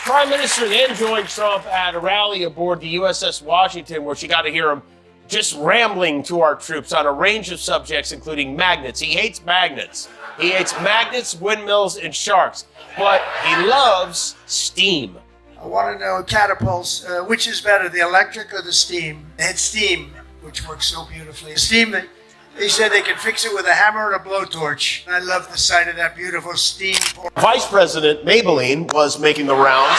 Prime Minister then joined Trump at a rally aboard the USS Washington, where she got to hear him just rambling to our troops on a range of subjects, including magnets. He hates magnets. He hates magnets, windmills, and sharks. But he loves steam. I want to know, catapults, which is better, the electric or the steam? They had steam, which works so beautifully. Steam, they said they could fix it with a hammer and a blowtorch. I love the sight of that beautiful steam. Vice President Maybelline was making the rounds,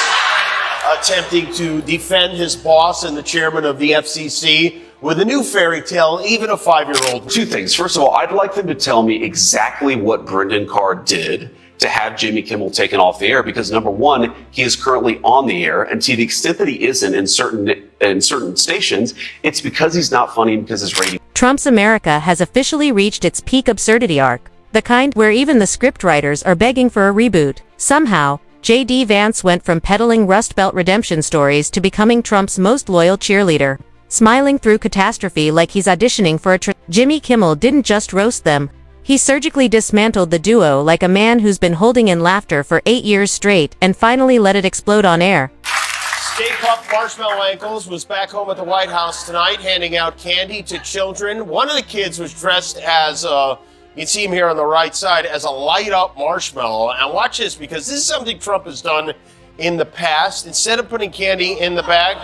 attempting to defend his boss and the chairman of the FCC with a new fairy tale, even a 5-year-old. Two things. First of all, I'd like them to tell me exactly what Brendan Carr did to have Jimmy Kimmel taken off the air, because number one, he is currently on the air, and to the extent that he isn't in certain stations, it's because he's not funny, because his rating. Trump's America has officially reached its peak absurdity arc, the kind where even the scriptwriters are begging for a reboot. Somehow, JD Vance went from peddling Rust Belt redemption stories to becoming Trump's most loyal cheerleader, smiling through catastrophe like he's auditioning for a Jimmy Kimmel didn't just roast them. He surgically dismantled the duo like a man who's been holding in laughter for 8 years straight and finally let it explode on air. Stay Puft Marshmallow Ankles was back home at the White House tonight, handing out candy to children. One of the kids was dressed as, you can see him here on the right side, as a light-up marshmallow. And watch this, because this is something Trump has done in the past. Instead of putting candy in the bag,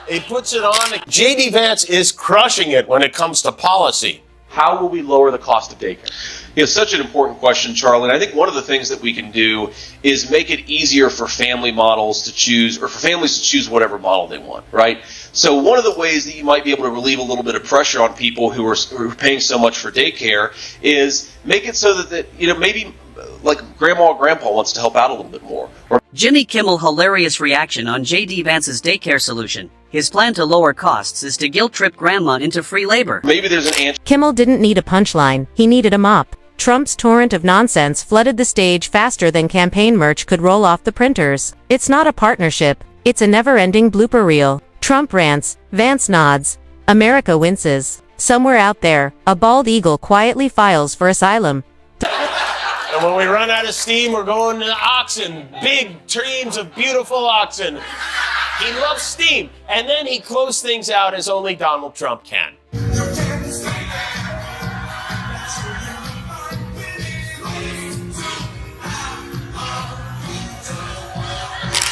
he puts it on. JD Vance is crushing it when it comes to policy. How will we lower the cost of daycare? It's such an important question, Charlie. And I think one of the things that we can do is make it easier for family models to choose, or for families to choose whatever model they want, right? So one of the ways that you might be able to relieve a little bit of pressure on people who are paying so much for daycare is make it so that maybe like grandma or grandpa wants to help out a little bit more. Jimmy Kimmel hilarious reaction on JD Vance's daycare solution. His plan to lower costs is to guilt-trip grandma into free labor. Maybe there's an answer. Kimmel didn't need a punchline, he needed a mop. Trump's torrent of nonsense flooded the stage faster than campaign merch could roll off the printers. It's not a partnership, it's a never-ending blooper reel. Trump rants, Vance nods, America winces. Somewhere out there, a bald eagle quietly files for asylum. And when we run out of steam, we're going to oxen, big teams of beautiful oxen. He loves steam. And then he closed things out as only Donald Trump can.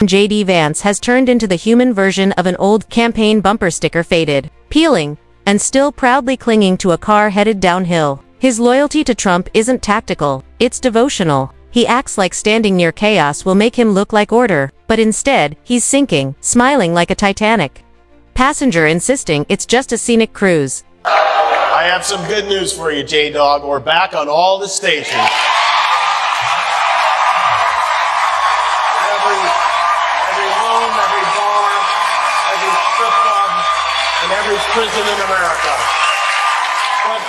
JD Vance has turned into the human version of an old campaign bumper sticker, faded, peeling, and still proudly clinging to a car headed downhill. His loyalty to Trump isn't tactical, it's devotional. He acts like standing near chaos will make him look like order, but instead, he's sinking, smiling like a Titanic. Passenger insisting it's just a scenic cruise. I have some good news for you, J-Dog. We're back on all the stations. Every home, every bar, every strip club, and every prison in America. But,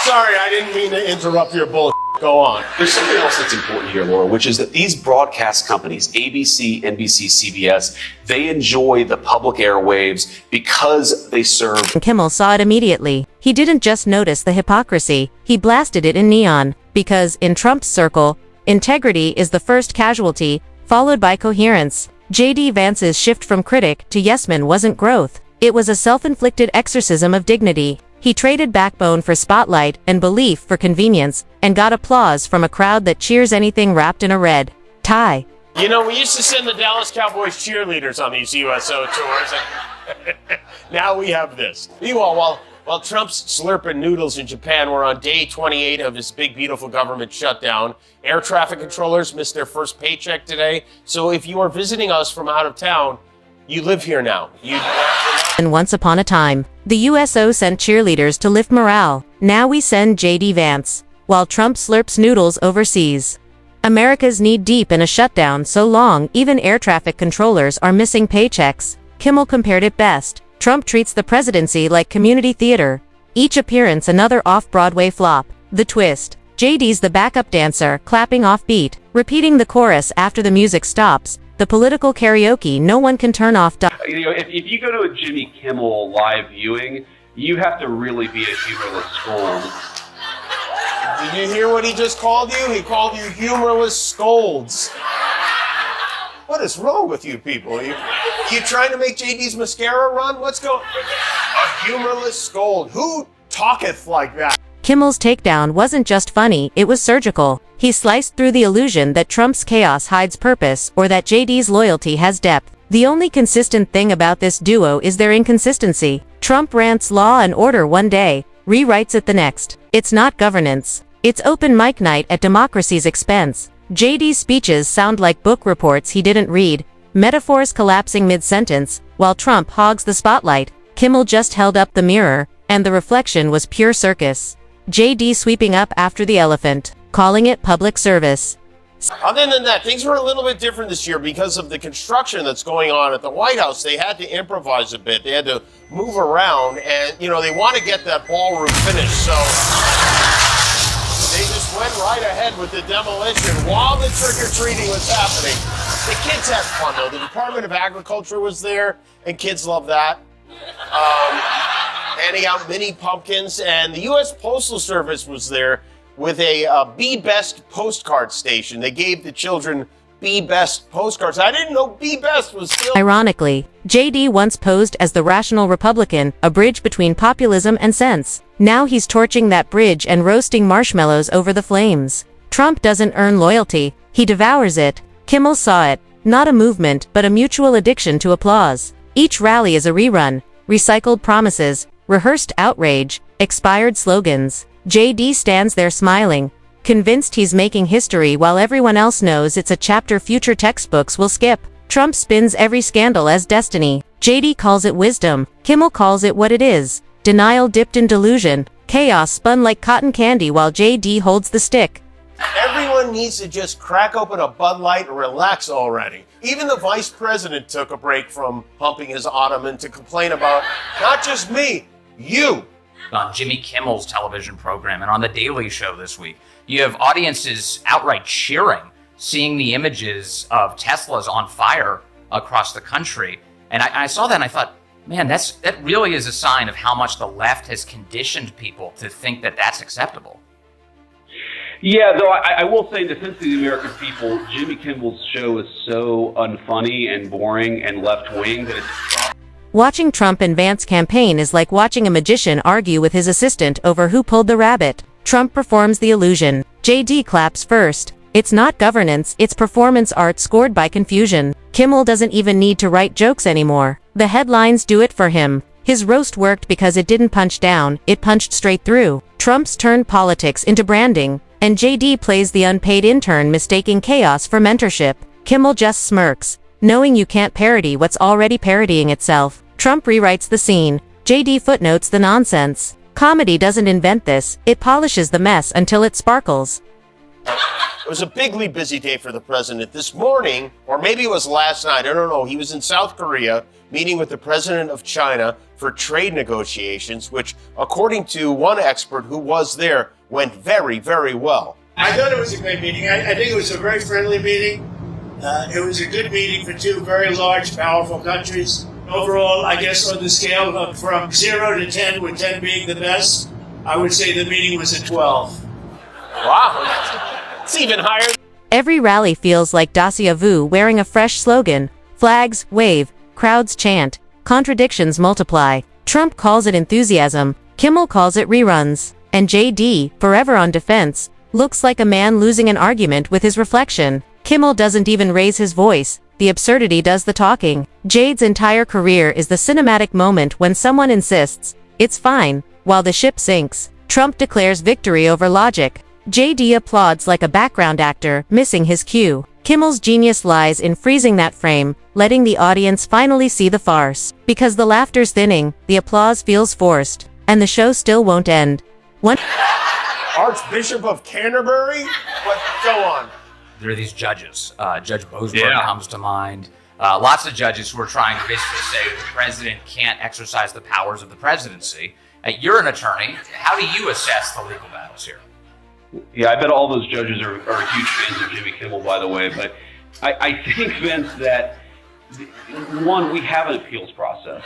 sorry, I didn't mean to interrupt your bullshit. Go on. There's something else that's important here, Laura, which is that these broadcast companies, ABC, NBC, CBS, they enjoy the public airwaves because they serve. Kimmel saw it immediately. He didn't just notice the hypocrisy, he blasted it in neon. Because, in Trump's circle, integrity is the first casualty, followed by coherence. JD Vance's shift from critic to yes-man wasn't growth. It was a self-inflicted exorcism of dignity. He traded backbone for spotlight and belief for convenience, and got applause from a crowd that cheers anything wrapped in a red tie. You know, we used to send the Dallas Cowboys cheerleaders on these USO tours. Now we have this. Meanwhile, while Trump's slurping noodles in Japan were on day 28 of his big, beautiful government shutdown, air traffic controllers missed their first paycheck today. So if you are visiting us from out of town, you live here now. And once upon a time, the USO sent cheerleaders to lift morale. Now we send JD Vance, while Trump slurps noodles overseas. America's knee-deep in a shutdown so long even air traffic controllers are missing paychecks. Kimmel compared it best. Trump treats the presidency like community theater. Each appearance another off-Broadway flop. The twist. JD's the backup dancer, clapping off-beat, repeating the chorus after the music stops. The political karaoke no one can turn off. If you go to a Jimmy Kimmel live viewing, you have to really be a humorless scold. Did you hear what he just called you? He called you humorless scolds. What is wrong with you people? You trying to make JD's mascara run? What's going? A humorless scold. Who talketh like that? Kimmel's takedown wasn't just funny, it was surgical. He sliced through the illusion that Trump's chaos hides purpose or that JD's loyalty has depth. The only consistent thing about this duo is their inconsistency. Trump rants law and order one day, rewrites it the next. It's not governance. It's open mic night at democracy's expense. JD's speeches sound like book reports he didn't read, metaphors collapsing mid-sentence, while Trump hogs the spotlight. Kimmel just held up the mirror, and the reflection was pure circus. JD sweeping up after the elephant, calling it public service. Other than that, things were a little bit different this year because of the construction that's going on at the White House. They had to improvise a bit. They had to move around, and, they want to get that ballroom finished, so they just went right ahead with the demolition while the trick-or-treating was happening. The kids had fun, though. The Department of Agriculture was there, and kids love that. Handing out mini pumpkins, and the U.S. Postal Service was there with a Be Best postcard station. They gave the children Be Best postcards. I didn't know Be Best was still... Ironically, JD once posed as the rational Republican, a bridge between populism and sense. Now he's torching that bridge and roasting marshmallows over the flames. Trump doesn't earn loyalty, he devours it. Kimmel saw it. Not a movement, but a mutual addiction to applause. Each rally is a rerun. Recycled promises, rehearsed outrage, expired slogans. JD stands there smiling, convinced he's making history while everyone else knows it's a chapter future textbooks will skip. Trump spins every scandal as destiny. JD calls it wisdom. Kimmel calls it what it is. Denial dipped in delusion. Chaos spun like cotton candy while JD holds the stick. Everyone needs to just crack open a Bud Light and relax already. Even the vice president took a break from humping his ottoman to complain about, not just me, you. On Jimmy Kimmel's television program and on The Daily Show this week, you have audiences outright cheering, seeing the images of Teslas on fire across the country. And I saw that and I thought, man, that really is a sign of how much the left has conditioned people to think that that's acceptable. Yeah, though I will say in defense of the American people, Jimmy Kimmel's show is so unfunny and boring and left-wing that it's... Watching Trump and Vance campaign is like watching a magician argue with his assistant over who pulled the rabbit. Trump performs the illusion. JD claps first. It's not governance, it's performance art scored by confusion. Kimmel doesn't even need to write jokes anymore. The headlines do it for him. His roast worked because it didn't punch down, it punched straight through. Trump's turned politics into branding, and JD plays the unpaid intern mistaking chaos for mentorship. Kimmel just smirks, knowing you can't parody what's already parodying itself. Trump rewrites the scene. JD footnotes the nonsense. Comedy doesn't invent this, it polishes the mess until it sparkles. It was a bigly busy day for the president. This morning, or maybe it was last night, I don't know, he was in South Korea meeting with the president of China for trade negotiations, which, according to one expert who was there, went very, very well. I thought it was a great meeting. I think it was a very friendly meeting. It was a good meeting for two very large, powerful countries. Overall, I guess on the scale of from 0 to 10, with 10 being the best, I would say the meeting was a 12. Wow, it's even higher. Every rally feels like Dacia Vu wearing a fresh slogan. Flags wave, crowds chant, contradictions multiply. Trump calls it enthusiasm, Kimmel calls it reruns, and JD, forever on defense, looks like a man losing an argument with his reflection. Kimmel doesn't even raise his voice. The absurdity does the talking. Jade's entire career is the cinematic moment when someone insists, it's fine, while the ship sinks. Trump declares victory over logic. JD applauds like a background actor, missing his cue. Kimmel's genius lies in freezing that frame, letting the audience finally see the farce. Because the laughter's thinning, the applause feels forced, and the show still won't end. Archbishop of Canterbury? But go on. There are these judges. Judge Boasberg comes to mind. Lots of judges who are trying to basically say that the president can't exercise the powers of the presidency. You're an attorney. How do you assess the legal battles here? Yeah, I bet all those judges are huge fans of Jimmy Kimmel, by the way. But I think, Vince, that, one, we have an appeals process.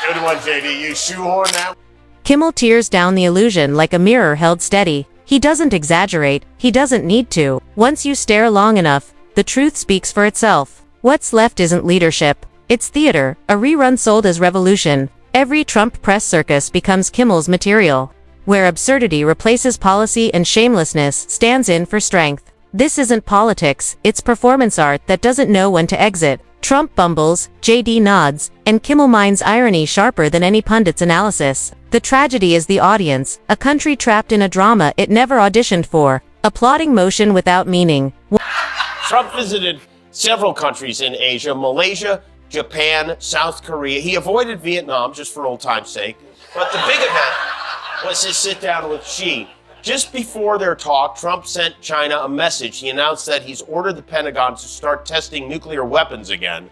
Good one, JD. You shoehorn that. Kimmel tears down the illusion like a mirror held steady. He doesn't exaggerate, he doesn't need to. Once you stare long enough, the truth speaks for itself. What's left isn't leadership. It's theater, a rerun sold as revolution. Every Trump press circus becomes Kimmel's material, where absurdity replaces policy and shamelessness stands in for strength. This isn't politics, it's performance art that doesn't know when to exit. Trump bumbles, JD nods, and Kimmel minds irony sharper than any pundit's analysis. The tragedy is the audience, a country trapped in a drama it never auditioned for, applauding motion without meaning. Trump visited several countries in Asia, Malaysia, Japan, South Korea. He avoided Vietnam just for old time's sake. But the big event was his sit down with Xi. Just before their talk, Trump sent China a message. He announced that he's ordered the Pentagon to start testing nuclear weapons again.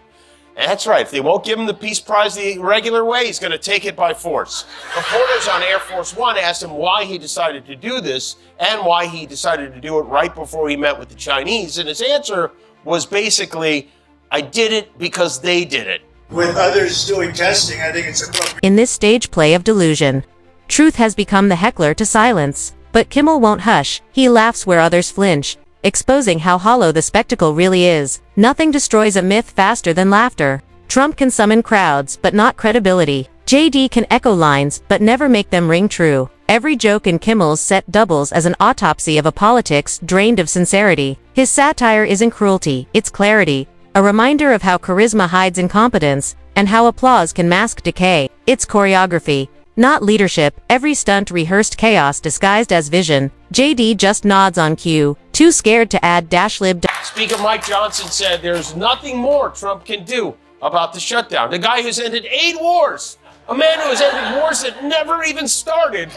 And that's right, if they won't give him the peace prize the regular way, he's going to take it by force. Reporters on Air Force One asked him why he decided to do this and why he decided to do it right before he met with the Chinese. And his answer was basically, I did it because they did it. With others doing testing, I think it's appropriate. In this stage play of delusion, truth has become the heckler to silence. But Kimmel won't hush. He laughs where others flinch, exposing how hollow the spectacle really is. Nothing destroys a myth faster than laughter. Trump can summon crowds, but not credibility. JD can echo lines, but never make them ring true. Every joke in Kimmel's set doubles as an autopsy of a politics drained of sincerity. His satire isn't cruelty, it's clarity, a reminder of how charisma hides incompetence, and how applause can mask decay. It's choreography, not leadership, every stunt rehearsed chaos disguised as vision. JD just nods on cue, too scared to add -lib. Speaker Mike Johnson said there's nothing more Trump can do about the shutdown. The guy who's ended 8 wars, a man who has ended wars that never even started,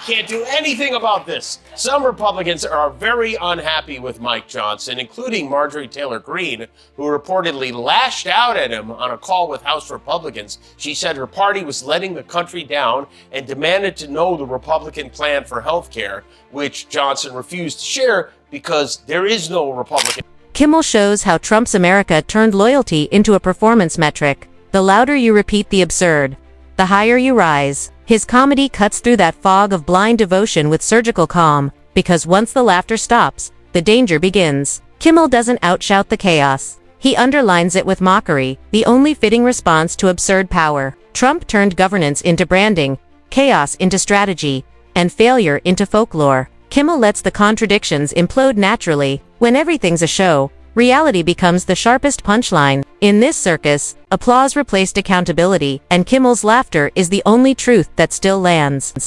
can't do anything about this. Some Republicans are very unhappy with Mike Johnson, including Marjorie Taylor Greene, who reportedly lashed out at him on a call with House Republicans. She said her party was letting the country down and demanded to know the Republican plan for health care, which Johnson refused to share because there is no Republican. Kimmel shows how Trump's America turned loyalty into a performance metric. The louder you repeat the absurd, the higher you rise. His comedy cuts through that fog of blind devotion with surgical calm, because once the laughter stops, the danger begins. Kimmel doesn't outshout the chaos. He underlines it with mockery, the only fitting response to absurd power. Trump turned governance into branding, chaos into strategy, and failure into folklore. Kimmel lets the contradictions implode naturally. When everything's a show, reality becomes the sharpest punchline. In this circus, applause replaced accountability, and Kimmel's laughter is the only truth that still lands.